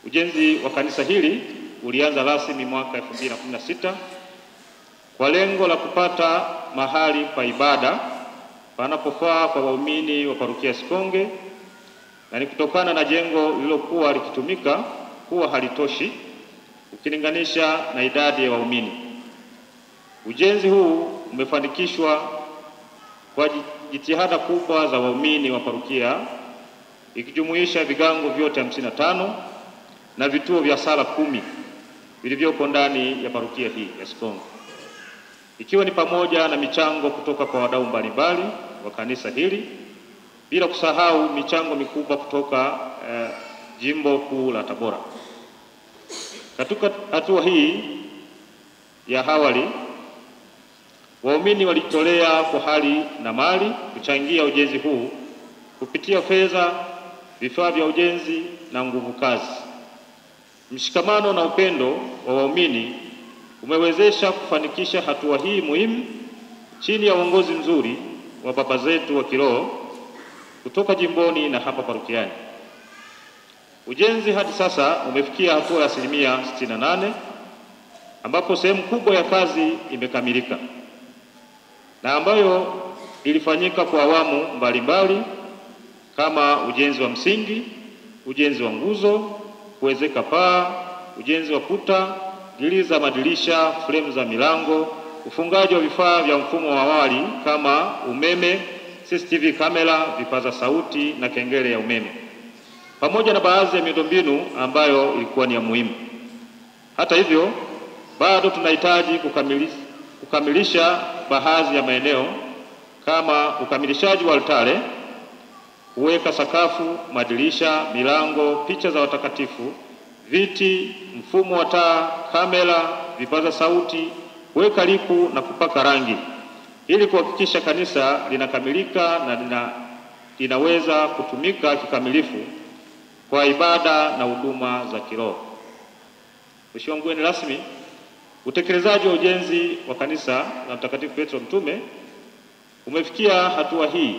Ujenzi wa kanisa hili ulianza rasmi mwaka 2016 kwa lengo la kupata mahali pa ibada panapofaa kwa waumini wa parokia Sikonge, na ni kutokana na jengo lililokuwa likitumika kuwa halitoshi ukilinganisha na idadi ya waumini. Ujenzi huu umefanikishwa kwa jitihada kubwa za waumini wa parokia, ikijumuisha vigango vyote 55 na vituo vya sala 10 vilivyoko ndani ya parokia hii ya Sikonge, ikiwa ni pamoja na michango kutoka kwa wadau mbalimbali wa kanisa hili, bila kusahau michango mikubwa kutoka jimbo kuu la Tabora. Katika hatua hii ya awali, waumini walijitolea kwa hali na mali kuchangia ujenzi huu kupitia fedha, vifaa vya ujenzi na nguvu kazi. Mshikamano na upendo wa waumini umewezesha kufanikisha hatua hii muhimu chini ya uongozi mzuri wa baba zetu wa kiroho kutoka jimboni na hapa parokiani. Ujenzi hadi sasa umefikia hatua ya 68%, ambapo sehemu kubwa ya kazi imekamilika na ambayo ilifanyika kwa awamu mbalimbali kama ujenzi wa msingi, ujenzi wa nguzo, kuwezeka paa, ujenzi wa kuta, grili za madirisha, fremu za milango, ufungaji wa vifaa vya mfumo wa awali kama umeme, CCTV kamera, vipaza sauti na kengele ya umeme, pamoja na baadhi ya miundombinu ambayo ilikuwa ni ya muhimu. Hata hivyo, bado tunahitaji kukamilisha baadhi ya maeneo kama ukamilishaji wa altare, kuweka sakafu, madirisha, milango, picha za watakatifu, viti, mfumo wa taa, kamera, vipaza sauti, kuweka lipu na kupaka rangi, ili kuhakikisha kanisa linakamilika na linaweza kutumika kikamilifu kwa ibada na huduma za kiroho. Mheshimiwa mgeni rasmi, utekelezaji wa ujenzi wa kanisa la Mtakatifu Petro Mtume umefikia hatua hii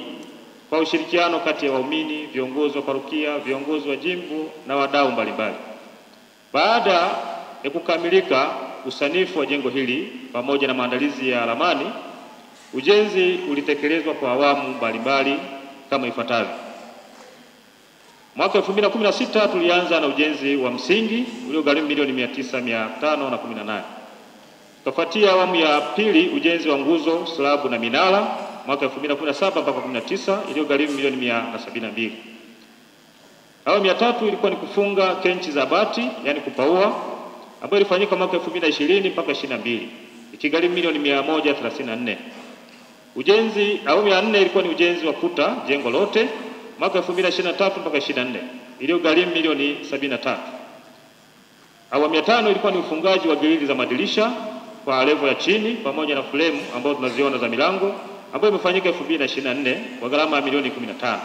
kwa ushirikiano kati ya waumini, viongozi wa parokia, viongozi wa jimbo na wadau mbalimbali. Baada ya kukamilika usanifu wa jengo hili pamoja na maandalizi ya ramani, ujenzi ulitekelezwa kwa awamu mbalimbali kama ifuatavyo. Mwaka 2016 tulianza na ujenzi wa msingi uliogharimu milioni 900,518. Kufuatia awamu ya pili ujenzi wa nguzo, slabu na minara mwaka 2017 mpaka 19 iliyogharimu milioni 172. Awamu ya tatu ilikuwa ni kufunga kenchi za bati, yani kupaua, ambayo ilifanyika mwaka 2020 mpaka 22 ikigharimu milioni 134. Awamu ya 4 ilikuwa ni ujenzi wa kuta jengo lote mwaka 2023 mpaka 24 iliyogharimu milioni 73. Awamu ya 5 ilikuwa ni ufungaji wa grili za madirisha kwa level ya chini pamoja na fremu ambazo tunaziona za milango, ambayo imefanyika 2024 kwa gharama ya milioni 15.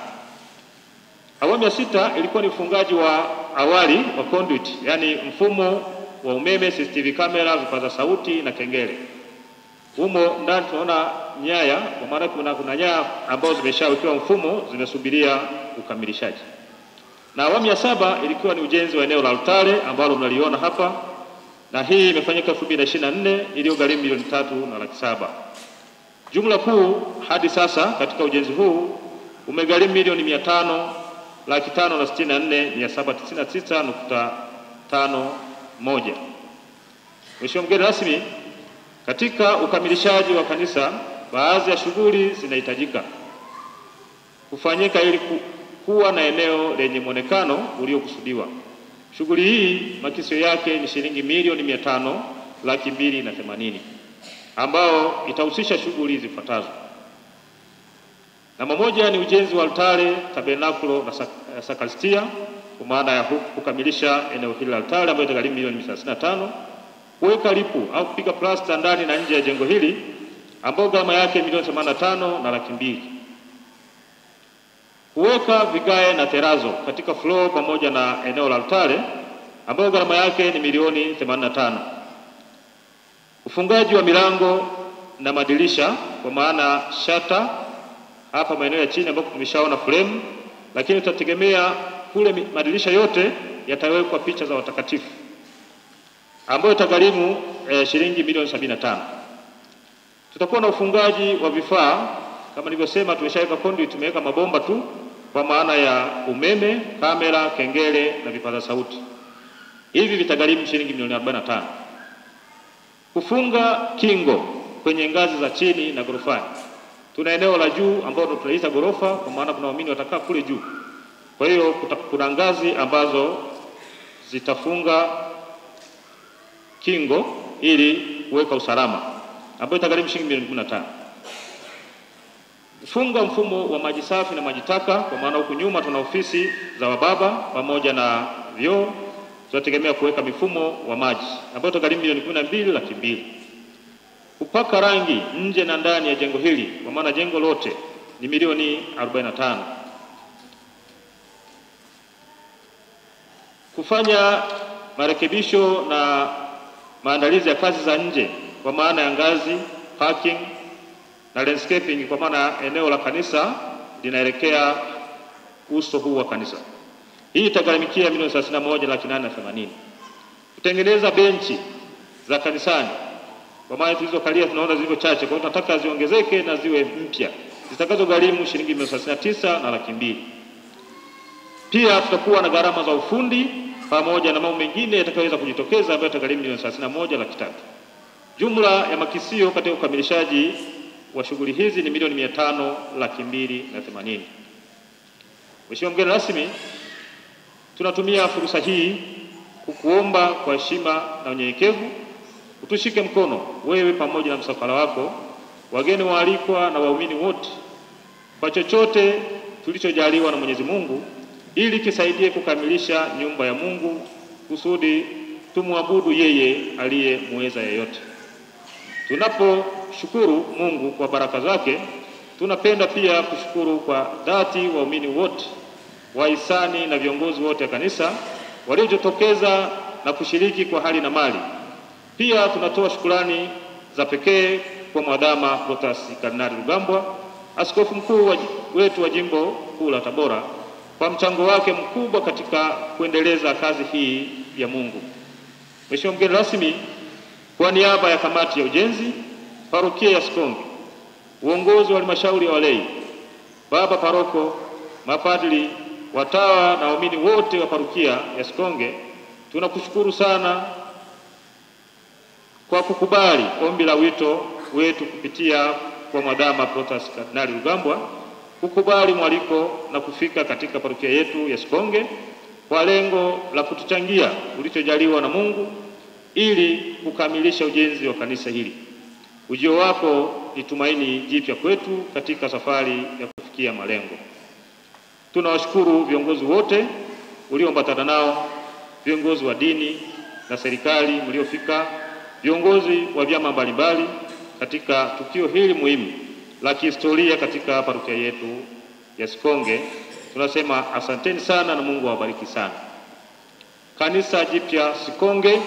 Awamu ya 6 ilikuwa ni ufungaji wa awali wa conduit, yani mfumo wa umeme, CCTV kamera, vipaza sauti na kengele. Humo ndani tunaona nyaya, kwa maana kuna nyaya ambazo zimeshawekewa mfumo zimesubiria ukamilishaji. Na awamu ya 7 ilikuwa ni ujenzi wa eneo la altare ambalo mnaliona hapa, na hii imefanyika 2024 iliyogharimu milioni 3,700,000. Jumla kuu hadi sasa katika ujenzi huu umegharimu milioni 500,564,796.51. Mheshimiwa mgeni rasmi, katika ukamilishaji wa kanisa, baadhi ya shughuli zinahitajika kufanyika ili kuwa na eneo lenye muonekano uliokusudiwa. Shughuli hii makisio yake ni shilingi milioni 500,280,000, ambao itahusisha shughuli zifuatazo. Namba moja ni ujenzi wa altare, tabernakulo na sakristia, kwa maana ya kukamilisha eneo hili la altare ambayo itagharimu milioni 35, kuweka lipu au kupiga plasta ndani na nje ya jengo hili ambao gharama yake milioni 85 na 200,000. Kuweka vigae na terazo katika floor pamoja na eneo la altare ambao gharama yake ni milioni 85. Ufungaji wa milango na madirisha kwa maana shata hapa maeneo ya chini ambapo tumeshaona frame, lakini tutategemea kule madirisha yote yatawekwa picha za watakatifu ambayo itagharimu shilingi milioni 75. Tutakuwa na ufungaji wa vifaa kama nilivyosema, tumeshaweka conduit, tumeweka mabomba tu kwa maana ya umeme, kamera, kengele na vipaza sauti. Hivi vitagharimu shilingi milioni 45. Kufunga kingo kwenye ngazi za chini na gorofani. Tuna eneo la juu ambalo tunaita gorofa kwa maana kuna waumini watakaa kule juu. Kwa hiyo kuna ngazi ambazo zitafunga kingo ili kuweka usalama, ambayo itagharimu shilingi milioni 15. Kufunga mfumo wa maji safi na maji taka kwa maana huku nyuma tuna ofisi za wababa pamoja na vyoo. Tunategemea kuweka mifumo wa maji ambayo itagharimu milioni 12,200,000. Kupaka rangi nje na ndani ya jengo hili kwa maana jengo lote ni milioni 45. Kufanya marekebisho na maandalizi ya kazi za nje kwa maana ya ngazi, parking na landscaping kwa maana eneo la kanisa linaelekea uso huu wa kanisa. Hii itagharimikia milioni 31,880,000. Kutengeneza benchi za kanisani kwa maana tulizokalia tunaona zilivyo chache, kwa hiyo tunataka ziongezeke na ziwe mpya zitakazogharimu shilingi milioni 39,200,000. Pia tutakuwa na gharama za ufundi pamoja na mambo mengine yatakayoweza kujitokeza ambayo itagharimu milioni 31,300,000. Jumla ya makisio katika ukamilishaji wa shughuli hizi ni milioni 500,280,000. Mheshimiwa mgeni rasmi, tunatumia fursa hii kukuomba kwa heshima na unyenyekevu utushike mkono wewe pamoja na msafara wako, wageni waalikwa na waumini wote, kwa chochote tulichojaliwa na Mwenyezi Mungu ili kisaidie kukamilisha nyumba ya Mungu kusudi tumwabudu yeye aliye muweza yeyote. Tunaposhukuru Mungu kwa baraka zake, tunapenda pia kushukuru kwa dhati waumini wote, wahisani na viongozi wote wa kanisa waliojitokeza na kushiriki kwa hali na mali. Pia tunatoa shukrani za pekee kwa Mwadhama Protas Kardinali Rugambwa, askofu mkuu wetu wa jimbo kuu la Tabora, kwa mchango wake mkubwa katika kuendeleza kazi hii ya Mungu. Mheshimiwa mgeni rasmi, kwa niaba ya kamati ya ujenzi parokia ya Sikonge, uongozi wa halmashauri ya walei, baba paroko, mapadri, watawa na waumini wote wa parokia ya Sikonge, tunakushukuru sana kwa kukubali ombi la wito wetu kupitia kwa Mwadhama Protas Kardinali Rugambwa kukubali mwaliko na kufika katika parokia yetu ya Sikonge kwa lengo la kutuchangia ulichojaliwa na Mungu ili kukamilisha ujenzi wa kanisa hili. Ujio wako ni tumaini jipya kwetu katika safari ya kufikia malengo. Tunawashukuru viongozi wote ulioambatana nao, viongozi wa dini na serikali mliofika, viongozi wa vyama mbalimbali katika tukio hili muhimu la kihistoria katika parokia yetu ya Sikonge. Tunasema asanteni sana na Mungu awabariki sana. Kanisa jipya Sikonge.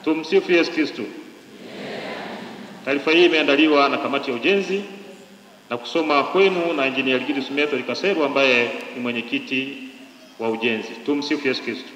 Tumsifu Yesu Kristo. Taarifa hii imeandaliwa na kamati ya ujenzi na kusoma kwenu na Engineer Gilles Method Kaseru ambaye ni mwenyekiti wa ujenzi. Tumsifu Yesu Kristo.